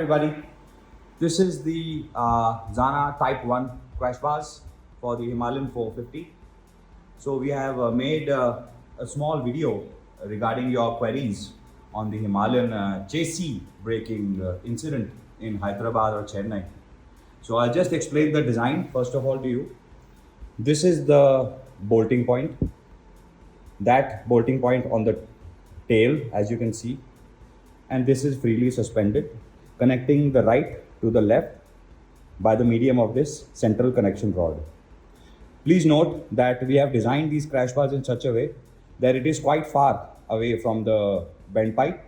everybody. This is the Zana Type 1 crash bars for the Himalayan 450. So we have made a small video regarding your queries on the Himalayan chassis braking incident in Hyderabad or Chennai. So I'll just explain the design first of all to you. This is the bolting point. That bolting point on the tail, as you can see, and this is freely suspended, connecting the right to the left by the medium of this central connection rod. Please note that we have designed these crash bars in such a way that it is quite far away from the bend pipe.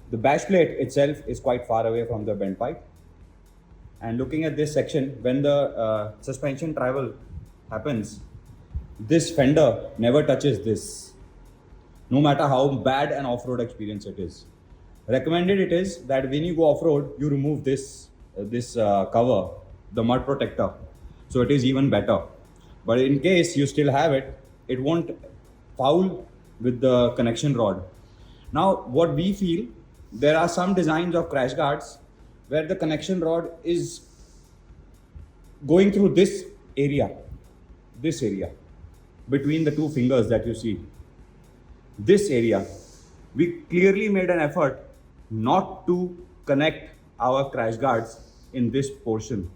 The bash plate itself is quite far away from the bend pipe. And looking at this section, when the suspension travel happens, this fender never touches this, no matter how bad an off-road experience it is. Recommended it is that when you go off-road, you remove this cover, the mud protector, so it is even better. But in case you still have it, it won't foul with the connection rod. Now, what we feel, there are some designs of crash guards where the connection rod is going through this area, between the two fingers that you see. This area, we clearly made an effort not to connect our crash guards in this portion.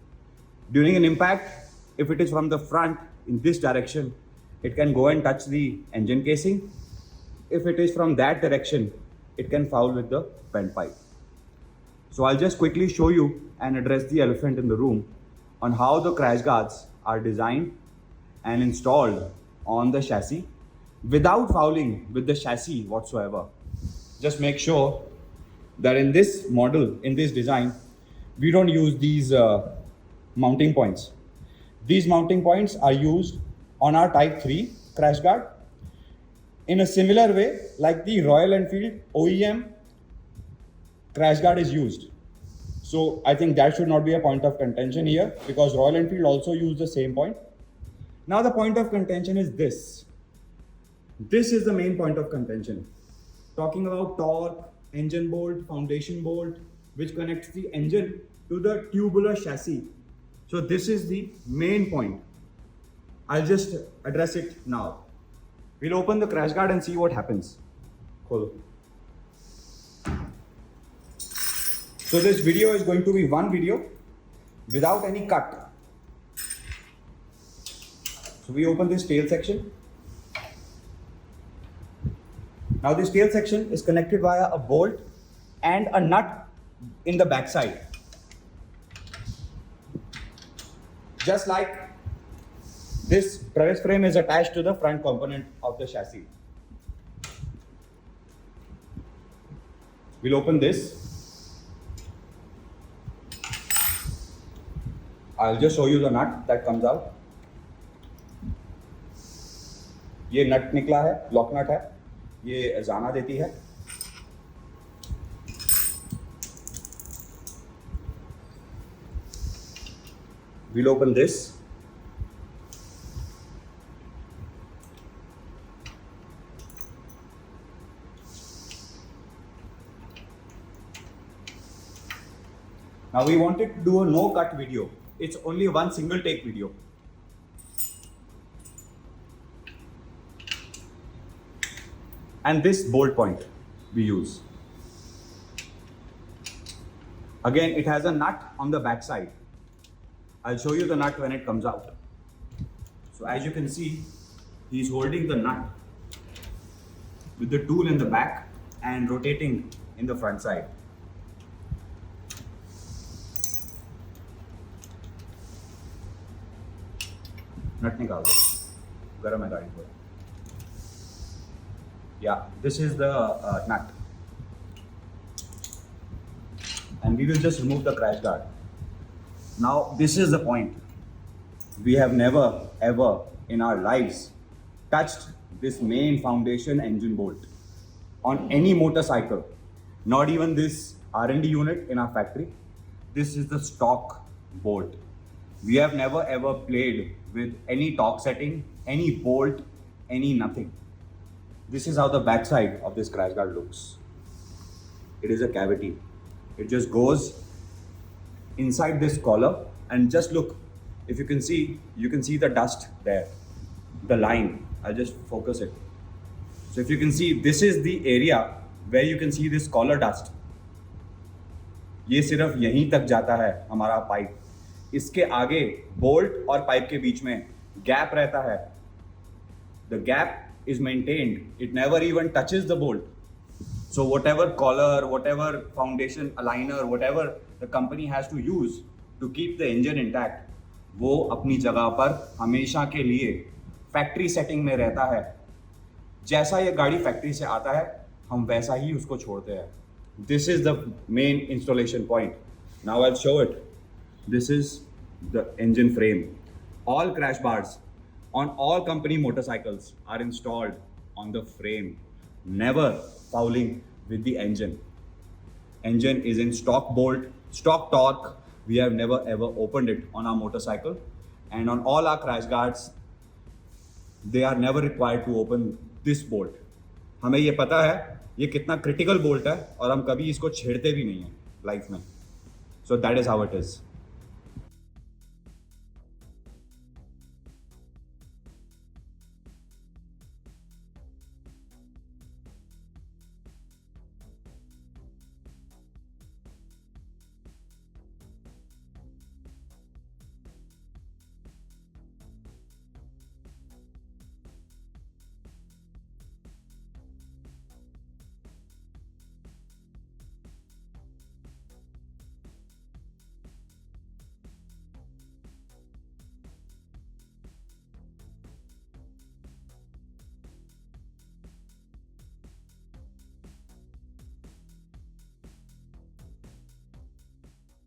During an impact, if it is from the front in this direction, it can go and touch the engine casing. If it is from that direction, it can foul with the bend pipe. So I'll just quickly show you and address the elephant in the room on how the crash guards are designed and installed on the chassis without fouling with the chassis whatsoever. Just make sure that in this model, in this design, we don't use these mounting points. These mounting points are used on our Type 3 crash guard in a similar way like the Royal Enfield OEM crash guard is used. So I think that should not be a point of contention here, because Royal Enfield also used the same point. Now the point of contention is this. This is the main point of contention. Talking about torque, engine bolt, foundation bolt, which connects the engine to the tubular chassis. So this is the main point. I'll just address it now. We'll open the crash guard and see what happens. Cool. So this video is going to be one video without any cut. So we open this tail section. Now this tail section is connected via a bolt and a nut in the backside. Just like this traverse frame is attached to the front component of the chassis. We'll open this. I'll just show you the nut that comes out. ये नट निकला है, lock nut है, ये जाना देती है. We'll open this. Now we wanted to do a no cut video. It's only one single take video. And this bolt point we use. Again, it has a nut on the back side. I'll show you the nut when it comes out. So as you can see, he's holding the nut with the tool in the back and rotating in the front side. Nut निकाल दो, गरम है गाड़ी को. Yeah, this is the nut. And we will just remove the crash guard. Now, this is the point. We have never ever in our lives touched this main foundation engine bolt on any motorcycle, not even this R&D unit in our factory. This is the stock bolt. We have never ever played with any torque setting, any bolt, any nothing. This is how the backside of this crash guard looks. It is a cavity. It just goes inside this collar, and just look, if you can see the dust there, the line. I'll just focus it. So if you can see, this is the area where you can see this collar dust. ये सिर्फ यहीं तक जाता है हमारा pipe. इसके आगे bolt और पाइप के बीच में गैप रहता है. The gap is maintained. It never even touches the bolt. So whatever collar, whatever foundation aligner, whatever the company has to use to keep the engine intact, वो अपनी जगह पर हमेशा के लिए फैक्ट्री सेटिंग में रहता है. जैसा ये गाड़ी फैक्ट्री से आता है, हम वैसा ही उसको छोड़ते हैं. This is the main installation point. Now I'll show it. This is the engine frame. All crash bars on all company motorcycles are installed on the frame, never fouling with the engine. Engine is in stock bolt, stock torque. We have never ever opened it on our motorcycle, and on all our crash guards, they are never required to open this bolt. हमें ये पता है ये कितना critical bolt है और हम कभी इसको छेड़ते भी नहीं हैं लाइफ में. So that is how it is.